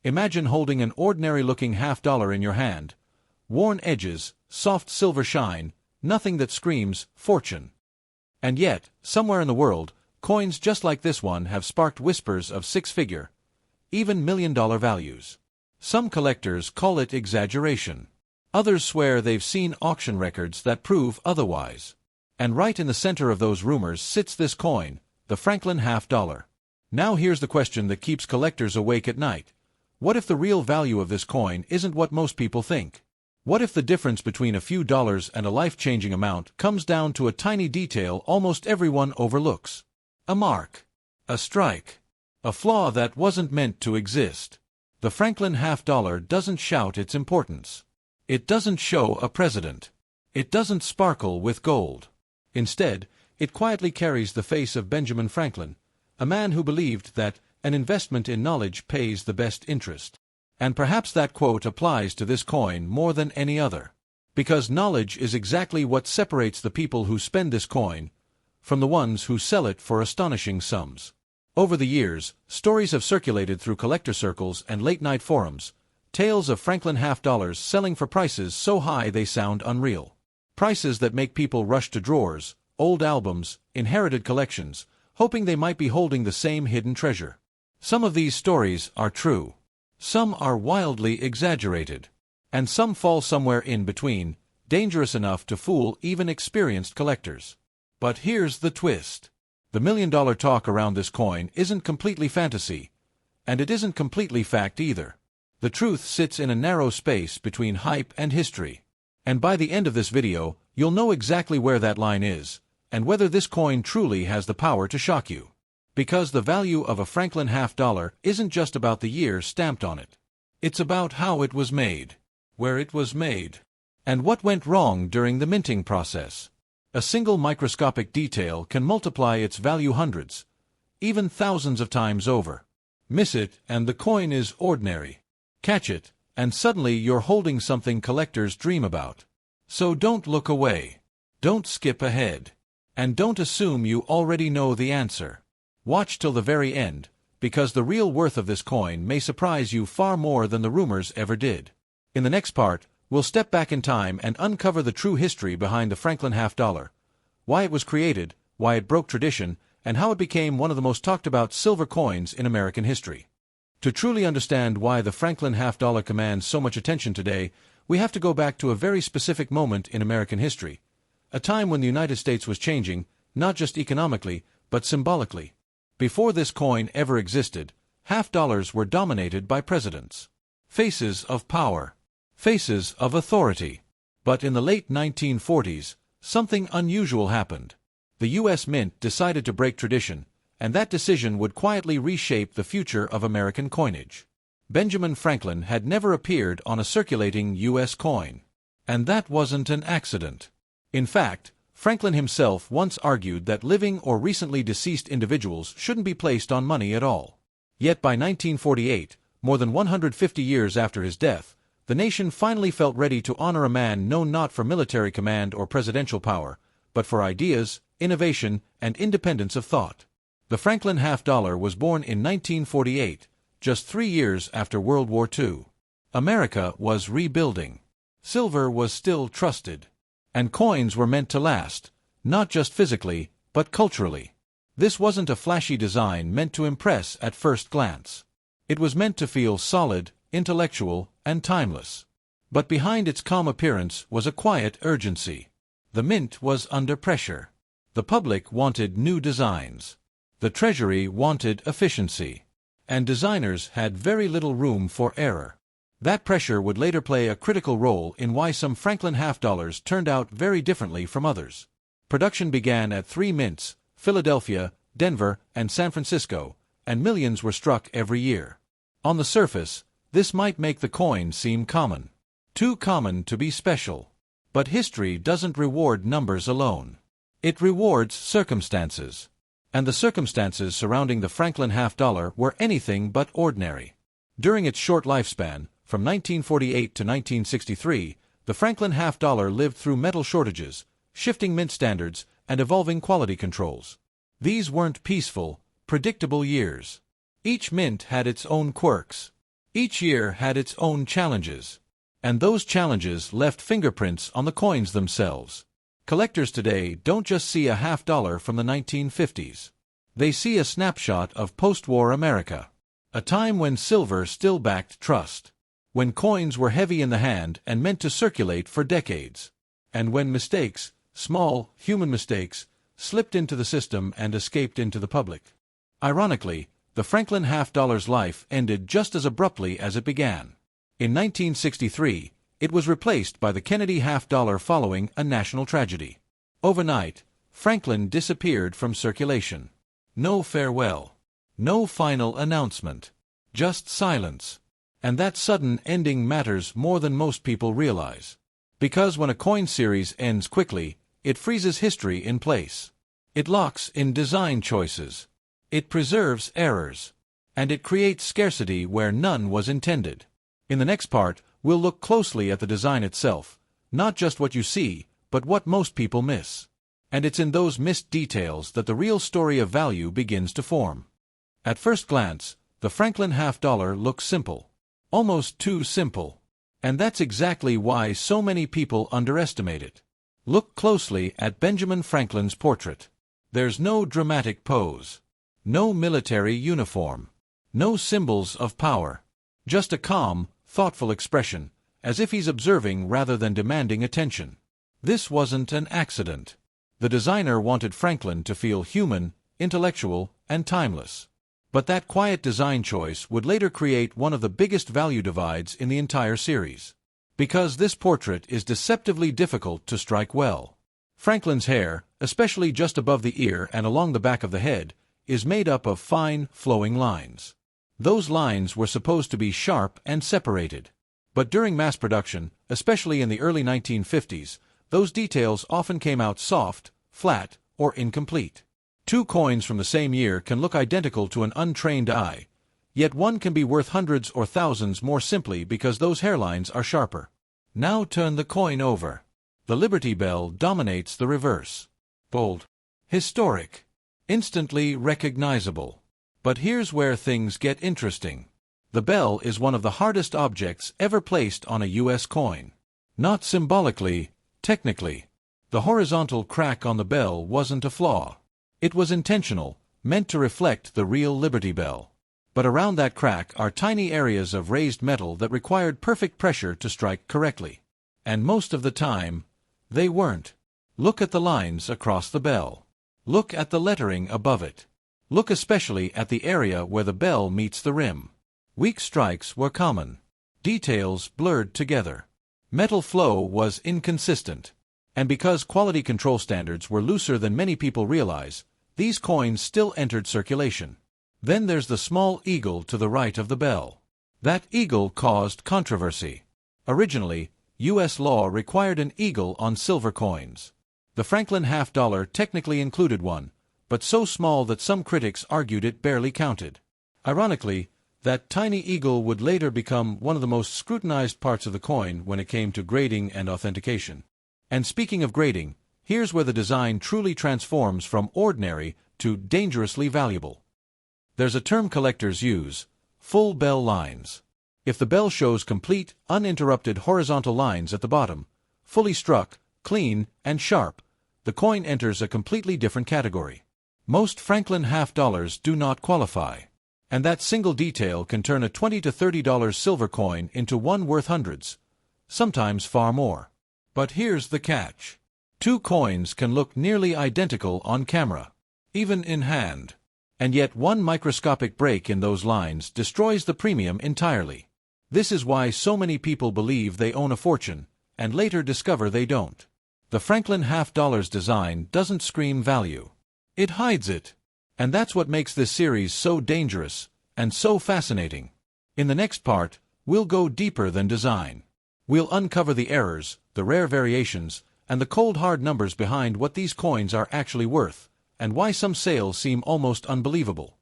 Imagine holding an ordinary-looking half-dollar in your hand. Worn edges, soft silver shine, nothing that screams fortune. And yet, somewhere in the world, coins just like this one have sparked whispers of six-figure, even million-dollar values. Some collectors call it exaggeration. Others swear they've seen auction records that prove otherwise. And right in the center of those rumors sits this coin, the Franklin half-dollar. Now here's the question that keeps collectors awake at night. What if the real value of this coin isn't what most people think? What if the difference between a few dollars and a life-changing amount comes down to a tiny detail almost everyone overlooks? A mark. A strike. A flaw that wasn't meant to exist. The Franklin half-dollar doesn't shout its importance. It doesn't show a president. It doesn't sparkle with gold. Instead, it quietly carries the face of Benjamin Franklin, a man who believed that an investment in knowledge pays the best interest. And perhaps that quote applies to this coin more than any other. Because knowledge is exactly what separates the people who spend this coin from the ones who sell it for astonishing sums. Over the years, stories have circulated through collector circles and late-night forums, tales of Franklin half-dollars selling for prices so high they sound unreal. Prices that make people rush to drawers, old albums, inherited collections, hoping they might be holding the same hidden treasure. Some of these stories are true. Some are wildly exaggerated. And some fall somewhere in between, dangerous enough to fool even experienced collectors. But here's the twist. The million-dollar talk around this coin isn't completely fantasy, and it isn't completely fact either. The truth sits in a narrow space between hype and history. And by the end of this video, you'll know exactly where that line is, and whether this coin truly has the power to shock you. Because the value of a Franklin half-dollar isn't just about the year stamped on it. It's about how it was made, where it was made, and what went wrong during the minting process. A single microscopic detail can multiply its value hundreds, even thousands of times over. Miss it, and the coin is ordinary. Catch it, and suddenly you're holding something collectors dream about. So don't look away. Don't skip ahead. And don't assume you already know the answer. Watch till the very end, because the real worth of this coin may surprise you far more than the rumors ever did. In the next part, we'll step back in time and uncover the true history behind the Franklin half-dollar, why it was created, why it broke tradition, and how it became one of the most talked-about silver coins in American history. To truly understand why the Franklin half-dollar commands so much attention today, we have to go back to a very specific moment in American history, a time when the United States was changing, not just economically, but symbolically. Before this coin ever existed, half-dollars were dominated by presidents. Faces of power. Faces of authority. But in the late 1940s, something unusual happened. The U.S. Mint decided to break tradition, and that decision would quietly reshape the future of American coinage. Benjamin Franklin had never appeared on a circulating U.S. coin. And that wasn't an accident. In fact, Franklin himself once argued that living or recently deceased individuals shouldn't be placed on money at all. Yet by 1948, more than 150 years after his death, the nation finally felt ready to honor a man known not for military command or presidential power, but for ideas, innovation, and independence of thought. The Franklin half-dollar was born in 1948, just 3 years after World War II. America was rebuilding. Silver was still trusted. And coins were meant to last, not just physically, but culturally. This wasn't a flashy design meant to impress at first glance. It was meant to feel solid, intellectual, and timeless. But behind its calm appearance was a quiet urgency. The mint was under pressure. The public wanted new designs. The Treasury wanted efficiency. And designers had very little room for error. That pressure would later play a critical role in why some Franklin half-dollars turned out very differently from others. Production began at 3 mints, Philadelphia, Denver, and San Francisco, and millions were struck every year. On the surface, this might make the coin seem common. Too common to be special. But history doesn't reward numbers alone. It rewards circumstances. And the circumstances surrounding the Franklin half-dollar were anything but ordinary. During its short lifespan, from 1948 to 1963, the Franklin half-dollar lived through metal shortages, shifting mint standards, and evolving quality controls. These weren't peaceful, predictable years. Each mint had its own quirks. Each year had its own challenges, and those challenges left fingerprints on the coins themselves. Collectors today don't just see a half-dollar from the 1950s. They see a snapshot of post-war America, a time when silver still backed trust, when coins were heavy in the hand and meant to circulate for decades, and when mistakes, small, human mistakes, slipped into the system and escaped into the public. Ironically, the Franklin half-dollar's life ended just as abruptly as it began. In 1963, it was replaced by the Kennedy half-dollar following a national tragedy. Overnight, Franklin disappeared from circulation. No farewell. No final announcement. Just silence. And that sudden ending matters more than most people realize. Because when a coin series ends quickly, it freezes history in place. It locks in design choices. It preserves errors. And it creates scarcity where none was intended. In the next part, we'll look closely at the design itself, not just what you see, but what most people miss. And it's in those missed details that the real story of value begins to form. At first glance, the Franklin half-dollar looks simple. Almost too simple. And that's exactly why so many people underestimate it. Look closely at Benjamin Franklin's portrait. There's no dramatic pose. No military uniform. No symbols of power. Just a calm, thoughtful expression, as if he's observing rather than demanding attention. This wasn't an accident. The designer wanted Franklin to feel human, intellectual, and timeless. But that quiet design choice would later create one of the biggest value divides in the entire series. Because this portrait is deceptively difficult to strike well. Franklin's hair, especially just above the ear and along the back of the head, is made up of fine, flowing lines. Those lines were supposed to be sharp and separated. But during mass production, especially in the early 1950s, those details often came out soft, flat, or incomplete. Two coins from the same year can look identical to an untrained eye, yet one can be worth hundreds or thousands more simply because those hairlines are sharper. Now turn the coin over. The Liberty Bell dominates the reverse. Bold. Historic. Instantly recognizable. But here's where things get interesting. The bell is one of the hardest objects ever placed on a U.S. coin. Not symbolically, technically. The horizontal crack on the bell wasn't a flaw. It was intentional, meant to reflect the real Liberty Bell. But around that crack are tiny areas of raised metal that required perfect pressure to strike correctly. And most of the time, they weren't. Look at the lines across the bell. Look at the lettering above it. Look especially at the area where the bell meets the rim. Weak strikes were common. Details blurred together. Metal flow was inconsistent. And because quality control standards were looser than many people realize, these coins still entered circulation. Then there's the small eagle to the right of the bell. That eagle caused controversy. Originally, U.S. law required an eagle on silver coins. The Franklin half-dollar technically included one, but so small that some critics argued it barely counted. Ironically, that tiny eagle would later become one of the most scrutinized parts of the coin when it came to grading and authentication. And speaking of grading, here's where the design truly transforms from ordinary to dangerously valuable. There's a term collectors use: full bell lines. If the bell shows complete, uninterrupted horizontal lines at the bottom, fully struck, clean, and sharp, the coin enters a completely different category. Most Franklin half-dollars do not qualify. And that single detail can turn a $20 to $30 silver coin into one worth hundreds, sometimes far more. But here's the catch. Two coins can look nearly identical on camera, even in hand. And yet one microscopic break in those lines destroys the premium entirely. This is why so many people believe they own a fortune, and later discover they don't. The Franklin half-dollar's design doesn't scream value. It hides it. And that's what makes this series so dangerous, and so fascinating. In the next part, we'll go deeper than design. We'll uncover the errors, the rare variations, and the cold hard numbers behind what these coins are actually worth, and why some sales seem almost unbelievable.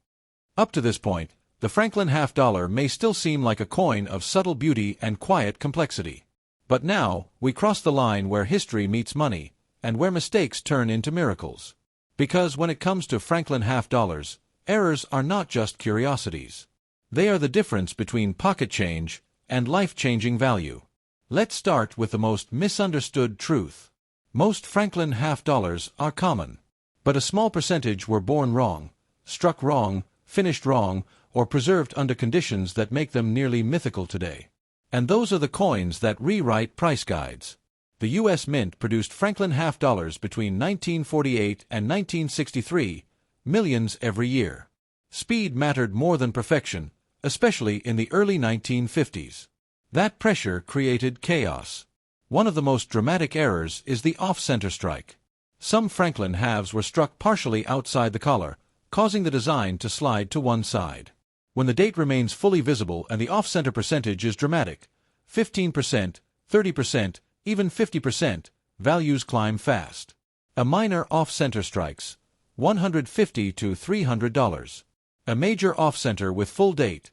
Up to this point, the Franklin half-dollar may still seem like a coin of subtle beauty and quiet complexity. But now, we cross the line where history meets money, and where mistakes turn into miracles. Because when it comes to Franklin half-dollars, errors are not just curiosities. They are the difference between pocket change and life-changing value. Let's start with the most misunderstood truth. Most Franklin half-dollars are common, but a small percentage were born wrong, struck wrong, finished wrong, or preserved under conditions that make them nearly mythical today. And those are the coins that rewrite price guides. The U.S. Mint produced Franklin half-dollars between 1948 and 1963, millions every year. Speed mattered more than perfection, especially in the early 1950s. That pressure created chaos. One of the most dramatic errors is the off-center strike. Some Franklin halves were struck partially outside the collar, causing the design to slide to one side. When the date remains fully visible and the off-center percentage is dramatic, 15%, 30%, even 50%, values climb fast. A minor off-center strikes, $150 to $300. A major off-center with full date,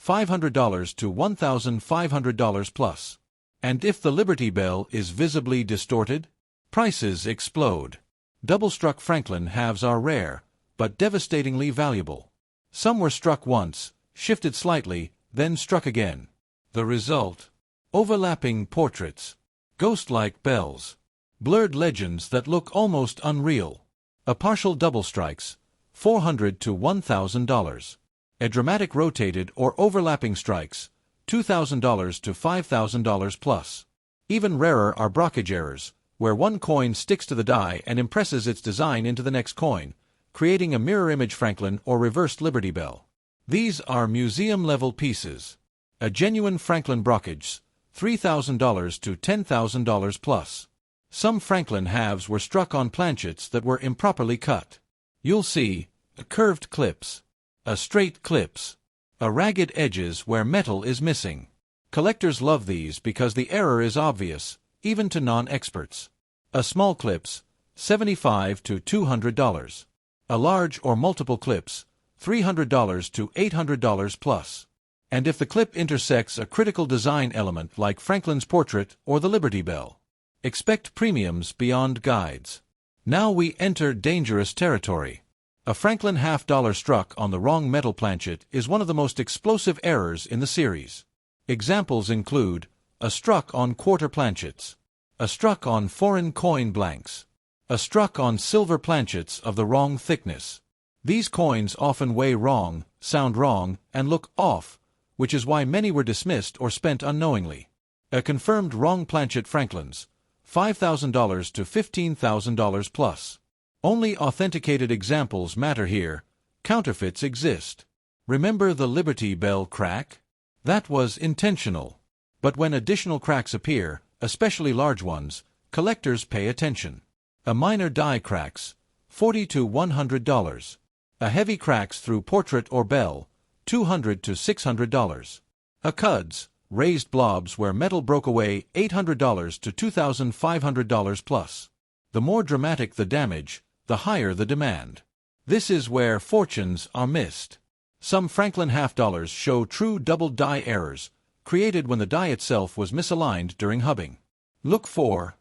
$500 to $1,500 plus. And if the Liberty Bell is visibly distorted, prices explode. Double-struck Franklin halves are rare, but devastatingly valuable. Some were struck once, shifted slightly, then struck again. The result? Overlapping portraits, ghost-like bells, blurred legends that look almost unreal. A partial double strikes, $400 to $1,000. A dramatic rotated or overlapping strikes, $2,000 to $5,000 plus. Even rarer are blockage errors, where one coin sticks to the die and impresses its design into the next coin, creating a mirror image Franklin or reversed Liberty Bell. These are museum-level pieces. A genuine Franklin blockage, $3,000 to $10,000 plus. Some Franklin halves were struck on planchets that were improperly cut. You'll see curved clips, a straight clips, a ragged edges where metal is missing. Collectors love these because the error is obvious, even to non-experts. A small clips, $75 to $200. A large or multiple clips, $300 to $800 plus. And if the clip intersects a critical design element like Franklin's portrait or the Liberty Bell, expect premiums beyond guides. Now we enter dangerous territory. A Franklin half-dollar struck on the wrong metal planchet is one of the most explosive errors in the series. Examples include a struck on quarter planchets, a struck on foreign coin blanks, a struck on silver planchets of the wrong thickness. These coins often weigh wrong, sound wrong, and look off, which is why many were dismissed or spent unknowingly. A confirmed wrong planchet Franklins, $5,000 to $15,000 plus. Only authenticated examples matter here. Counterfeits exist. Remember the Liberty Bell crack? That was intentional. But when additional cracks appear, especially large ones, collectors pay attention. A minor die cracks, $40 to $100. A heavy cracks through portrait or bell, $200 to $600. A cuds, raised blobs where metal broke away, $800 to $2,500 plus. The more dramatic the damage, the higher the demand. This is where fortunes are missed. Some Franklin half-dollars show true double die errors, created when the die itself was misaligned during hubbing. Look for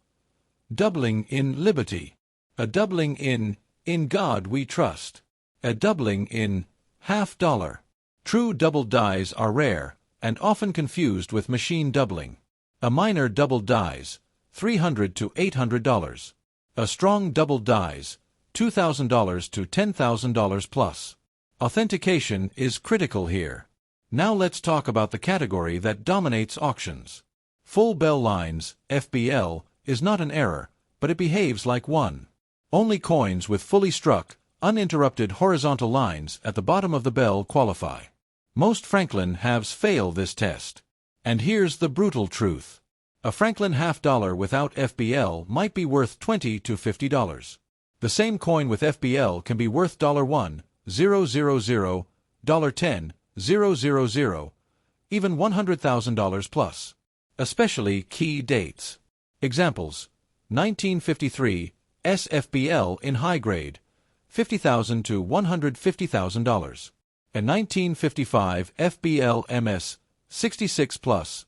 doubling in Liberty, a doubling in God we trust, a doubling in half-dollar. True double dies are rare, and often confused with machine doubling. A minor double dies, $300 to $800. A strong double dies, $2,000 to $10,000 plus. Authentication is critical here. Now let's talk about the category that dominates auctions. Full bell lines, FBL, is not an error, but it behaves like one. Only coins with fully struck, uninterrupted horizontal lines at the bottom of the bell qualify. Most Franklin halves fail this test. And here's the brutal truth. A Franklin half-dollar without FBL might be worth $20 to $50. The same coin with FBL can be worth $1, $000, $10, $000, even $100,000 plus. Especially key dates. Examples: 1953 SFBL in high grade, $50,000 to $150,000. And 1955 FBL MS, 66 plus,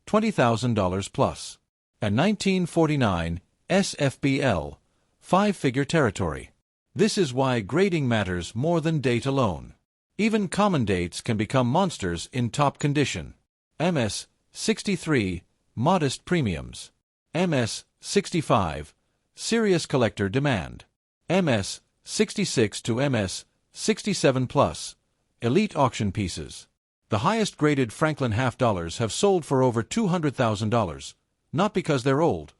$20,000 plus. And 1949 SFBL, five-figure territory. This is why grading matters more than date alone. Even common dates can become monsters in top condition. MS 63, modest premiums. MS 65, serious collector demand. MS 66 to MS 67 plus, elite auction pieces. The highest graded Franklin half dollars have sold for over $200,000, not because they're old,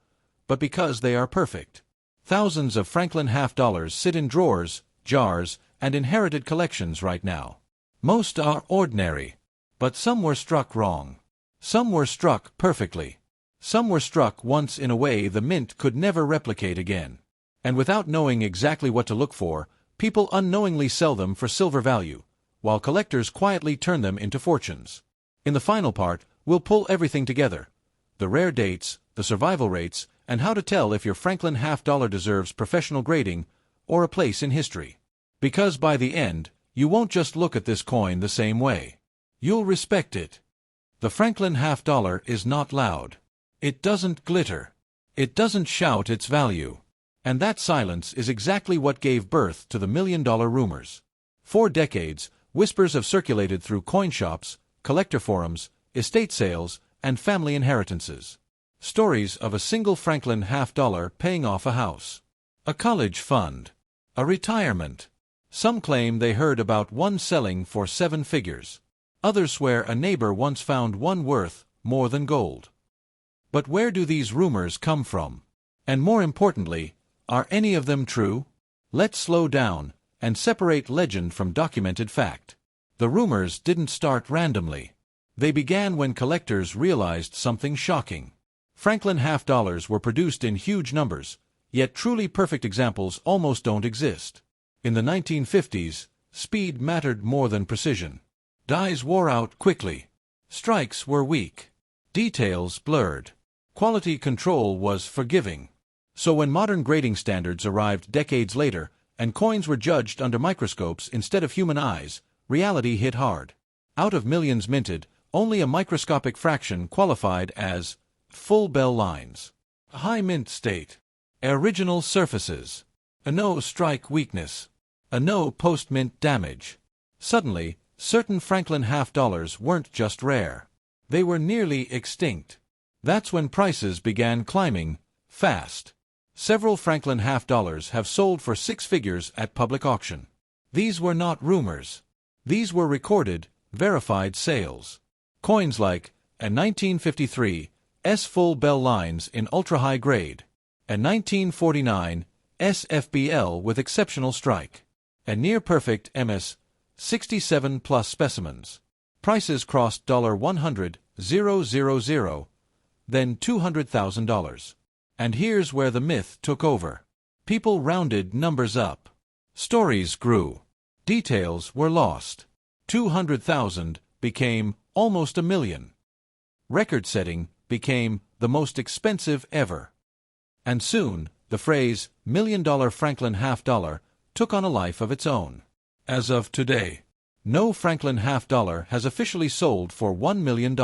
but because they are perfect. Thousands of Franklin half dollars sit in drawers, jars, and inherited collections right now. Most are ordinary, but some were struck wrong. Some were struck perfectly. Some were struck once in a way the mint could never replicate again. And without knowing exactly what to look for, people unknowingly sell them for silver value, while collectors quietly turn them into fortunes. In the final part, we'll pull everything together: the rare dates, the survival rates, and how to tell if your Franklin half dollar deserves professional grading or a place in history. Because by the end, you won't just look at this coin the same way. You'll respect it. The Franklin half dollar is not loud. It doesn't glitter. It doesn't shout its value. And that silence is exactly what gave birth to the million-dollar rumors. For decades, whispers have circulated through coin shops, collector forums, estate sales, and family inheritances. Stories of a single Franklin half dollar paying off a house, a college fund, a retirement. Some claim they heard about one selling for 7 figures. Others swear a neighbor once found one worth more than gold. But where do these rumors come from? And more importantly, are any of them true? Let's slow down and separate legend from documented fact. The rumors didn't start randomly. They began when collectors realized something shocking. Franklin half dollars were produced in huge numbers, yet truly perfect examples almost don't exist. In the 1950s, speed mattered more than precision. Dies wore out quickly. Strikes were weak. Details blurred. Quality control was forgiving. So when modern grading standards arrived decades later, and coins were judged under microscopes instead of human eyes, reality hit hard. Out of millions minted, only a microscopic fraction qualified as full bell lines, high mint state, original surfaces, a no strike weakness, a no post-mint damage. Suddenly, certain Franklin half dollars weren't just rare. They were nearly extinct. That's when prices began climbing fast. Several Franklin half dollars have sold for 6 figures at public auction. These were not rumors. These were recorded, verified sales. Coins like a 1953 S full bell lines in ultra-high grade, a 1949 SFBL with exceptional strike, a near-perfect MS 67 plus specimens. Prices crossed $100,000, then $200,000. And here's where the myth took over. People rounded numbers up. Stories grew. Details were lost. 200,000 became almost 1 million. Record-setting became the most expensive ever. And soon, the phrase $1,000,000 Franklin half dollar took on a life of its own. As of today, no Franklin half dollar has officially sold for $1 million.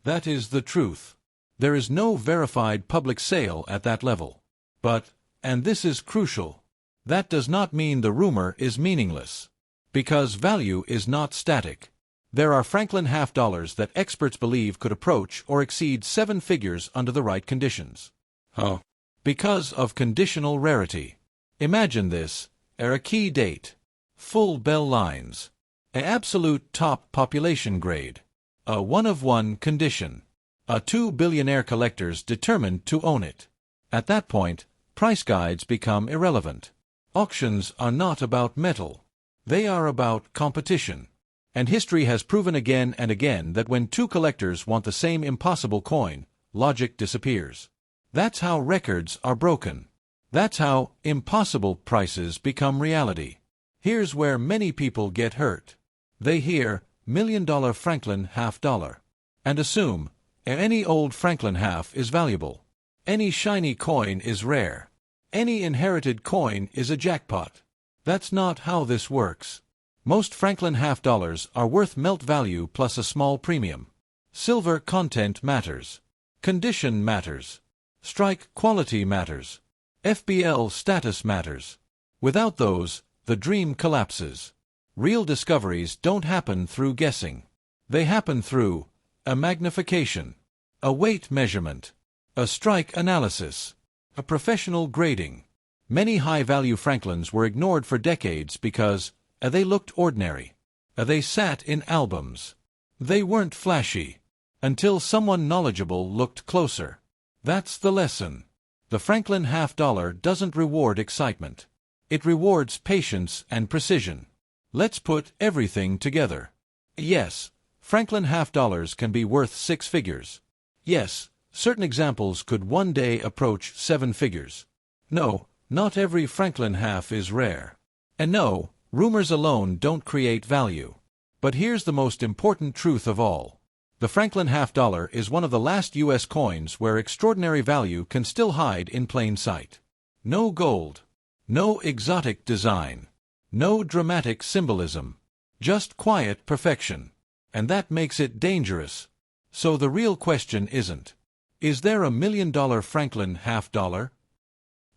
That is the truth. There is no verified public sale at that level. But, and this is crucial, that does not mean the rumor is meaningless. Because value is not static. There are Franklin half dollars that experts believe could approach or exceed 7 figures under the right conditions. How? Because of conditional rarity. Imagine this: a key date, full bell lines, an absolute top population grade, a 1-of-1 condition, a 2 billionaire collectors determined to own it. At that point, price guides become irrelevant. Auctions are not about metal. They are about competition. And history has proven again and again that when 2 collectors want the same impossible coin, logic disappears. That's how records are broken. That's how impossible prices become reality. Here's where many people get hurt. They hear $1 million Franklin half dollar and assume any old Franklin half is valuable. Any shiny coin is rare. Any inherited coin is a jackpot. That's not how this works. Most Franklin half dollars are worth melt value plus a small premium. Silver content matters. Condition matters. Strike quality matters. FBL status matters. Without those, the dream collapses. Real discoveries don't happen through guessing. They happen through a magnification, a weight measurement, a strike analysis, a professional grading. Many high-value Franklins were ignored for decades because they looked ordinary. They sat in albums. They weren't flashy. Until someone knowledgeable looked closer. That's the lesson. The Franklin half-dollar doesn't reward excitement. It rewards patience and precision. Let's put everything together. Yes, Franklin half-dollars can be worth 6 figures. Yes, certain examples could one day approach 7 figures. No, not every Franklin half is rare. And no, rumors alone don't create value. But here's the most important truth of all. The Franklin half-dollar is one of the last U.S. coins where extraordinary value can still hide in plain sight. No gold. No exotic design. No dramatic symbolism. Just quiet perfection. And that makes it dangerous. So the real question isn't, is there a $1 million Franklin half-dollar?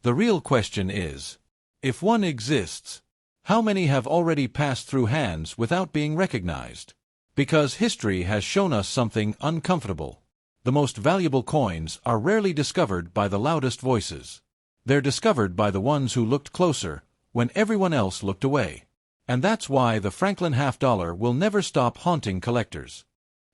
The real question is, if one exists, how many have already passed through hands without being recognized? Because history has shown us something uncomfortable. The most valuable coins are rarely discovered by the loudest voices. They're discovered by the ones who looked closer, when everyone else looked away. And that's why the Franklin half-dollar will never stop haunting collectors.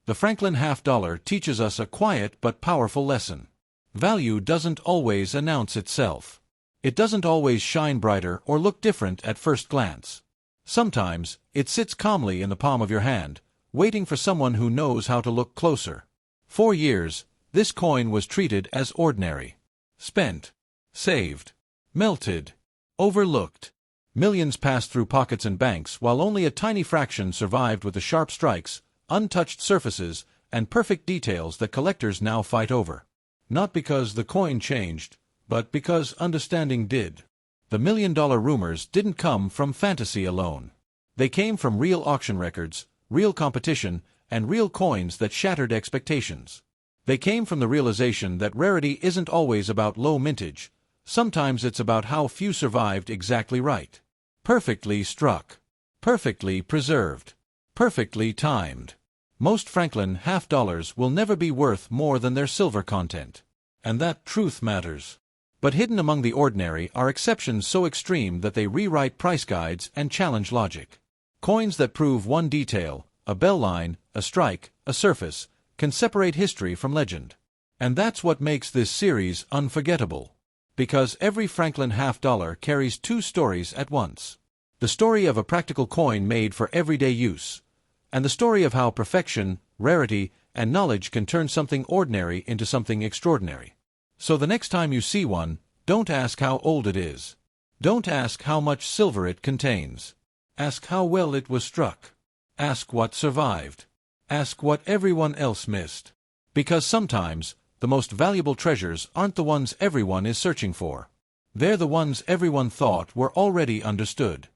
The Franklin half-dollar teaches us a quiet but powerful lesson. Value doesn't always announce itself. It doesn't always shine brighter or look different at first glance. Sometimes, it sits calmly in the palm of your hand, waiting for someone who knows how to look closer. For years, this coin was treated as ordinary. Spent. Saved. Melted. Overlooked. Millions passed through pockets and banks while only a tiny fraction survived with the sharp strikes, untouched surfaces, and perfect details that collectors now fight over. Not because the coin changed, but because understanding did. The $1 million rumors didn't come from fantasy alone. They came from real auction records, real competition, and real coins that shattered expectations. They came from the realization that rarity isn't always about low mintage. Sometimes it's about how few survived exactly right. Perfectly struck. Perfectly preserved. Perfectly timed. Most Franklin half-dollars will never be worth more than their silver content. And that truth matters. But hidden among the ordinary are exceptions so extreme that they rewrite price guides and challenge logic. Coins that prove one detail, a bell line, a strike, a surface, can separate history from legend. And that's what makes this series unforgettable. Because every Franklin half-dollar carries 2 stories at once. The story of a practical coin made for everyday use, and the story of how perfection, rarity, and knowledge can turn something ordinary into something extraordinary. So the next time you see one, don't ask how old it is. Don't ask how much silver it contains. Ask how well it was struck. Ask what survived. Ask what everyone else missed. Because sometimes, the most valuable treasures aren't the ones everyone is searching for. They're the ones everyone thought were already understood.